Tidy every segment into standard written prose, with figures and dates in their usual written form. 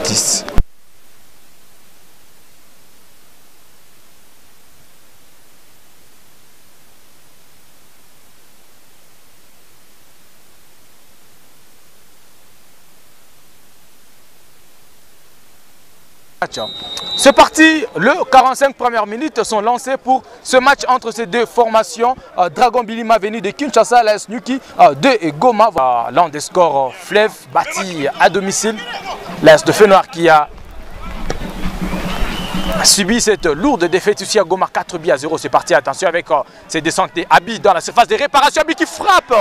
10. C'est parti, le 45 premières minutes sont lancées pour ce match entre ces deux formations. Dragon Bilima venu de Kinshasa, l'AS Nyuki de Goma. L'un des scores fleuve bâti à domicile. L'AS de Fenoir qui a subi cette lourde défaite ici à Goma, 4-0. C'est parti, attention avec ces descentes des Abi dans la surface de réparation. Abi qui frappe.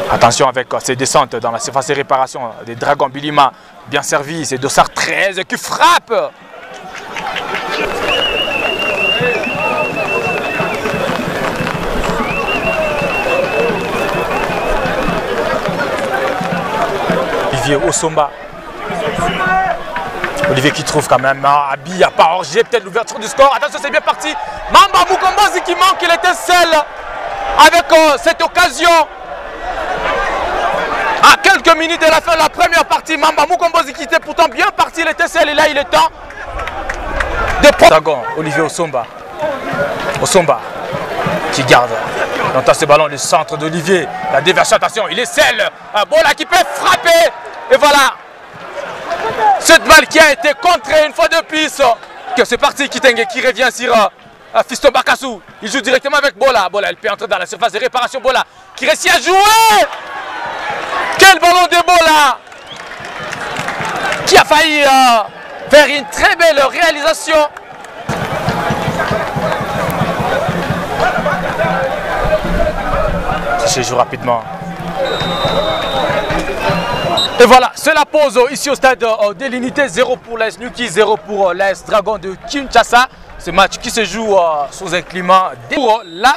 Attention avec ces descentes dans la surface de réparation des Dragons Bilima. Bien servi, c'est Dossard 13 qui frappe. Olivier Osomba. Olivier qui trouve quand même Abi, il n'y a pas orgé, peut-être l'ouverture du score. Attention, c'est bien parti. Mamba Mukombozi qui manque, il était seul avec cette occasion. À quelques minutes de la fin de la première partie, Mamba Mukombozi qui était pourtant bien parti, il était seul et là il est temps de prendre. Olivier Osomba. Osomba qui garde dans ce ballon le centre d'Olivier. La déversion, attention, il est seul. Bola qui peut frapper. Et voilà. Cette balle qui a été contrée une fois de plus. C'est parti, Kitenge qui revient sur Fiston Bakassou. Il joue directement avec Bola. Bola, elle peut entrer dans la surface de réparation. Bola qui réussit à jouer. Quel ballon de Bola qui a failli faire une très belle réalisation. Ça se joue rapidement. Et voilà, c'est la pause ici au stade de l'unité. 0 pour l'AS Nyuki, 0 pour l'AS Dragon de Kinshasa. Ce match qui se joue sous un climat. Pour la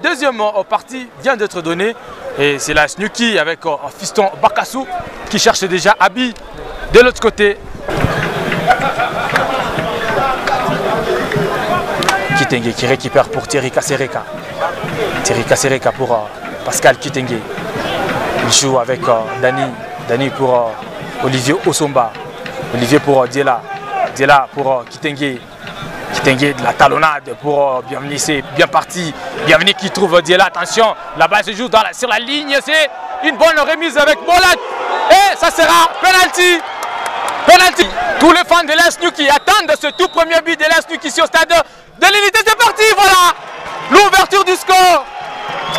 deuxième partie vient d'être donnée. Et c'est l'AS Nyuki avec Fiston Bakassou qui cherche déjà Abi de l'autre côté. Kitenge qui récupère pour Thierry Kasereka. Thierry Kasereka pour Pascal Kitenge. Il joue avec Dani pour Olivier Osomba. Olivier pour Diela. Diela pour Kitenge. Kitenge de la talonnade pour Bienvenue, c'est bien parti. Bienvenue qui trouve Diela. Attention, la balle se joue sur la ligne. C'est une bonne remise avec Bolat. Et ça sera penalty. Penalty. Tous les fans de l'AS Nyuki attendent ce tout premier but de l'AS Nyuki sur le stade de l'unité. C'est parti, voilà. L'ouverture du score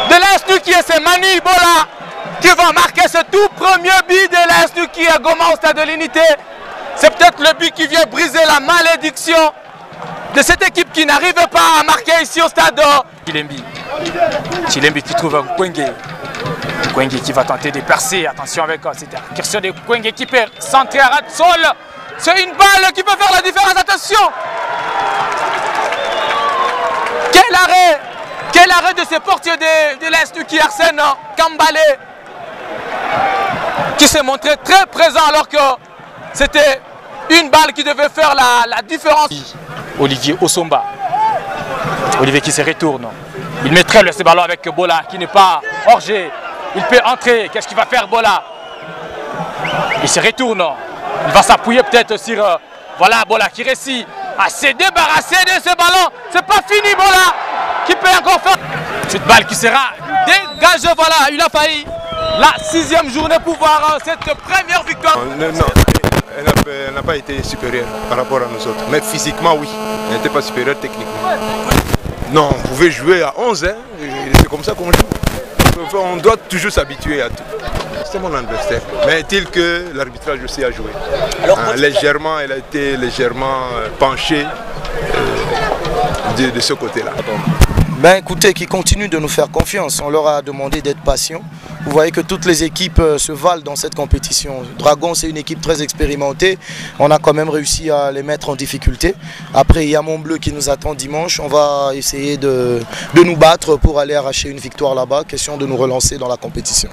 de l'AS Nyuki et c'est Manu Bola qui va marquer ce tout premier but de l'AS Nyuki à Goma au stade de l'unité. C'est peut-être le but qui vient briser la malédiction de cette équipe qui n'arrive pas à marquer ici au stade. Chilembi qui trouve Kwenge. Kwenge qui va tenter de percer. Attention avec cette incursion de Kwenge qui peut centrer à ras de sol. C'est une balle qui peut faire la différence. Attention. Quel arrêt de ce portier de l'AS Nyuki, Arsène Kambale, qui s'est montré très présent alors que c'était une balle qui devait faire la différence. Olivier Osomba. Olivier qui se retourne. Il met très loin ce ballon avec Bola qui n'est pas hors-jeu. Il peut entrer. Qu'est-ce qu'il va faire Bola? Il se retourne. Il va s'appuyer peut-être sur voilà, Bola qui réussit à se débarrasser de ce ballon. C'est pas fini Bola qui peut encore faire. Cette balle qui sera dégagée. Voilà, il a failli la 6e journée pour voir cette première victoire. Non. Elle n'a pas été supérieure par rapport à nous autres. Mais physiquement, oui. Elle n'était pas supérieure techniquement. Non, on pouvait jouer à 11. Hein. C'est comme ça qu'on joue. On doit toujours s'habituer à tout. C'est mon adversaire. Mais est-il que l'arbitrage aussi a joué. Légèrement, elle a été légèrement penchée de ce côté-là. Ben écoutez, qu'ils continuent de nous faire confiance. On leur a demandé d'être patients. Vous voyez que toutes les équipes se valent dans cette compétition. Dragon, c'est une équipe très expérimentée. On a quand même réussi à les mettre en difficulté. Après, il y a Montbleu qui nous attend dimanche. On va essayer de nous battre pour aller arracher une victoire là-bas. Question de nous relancer dans la compétition.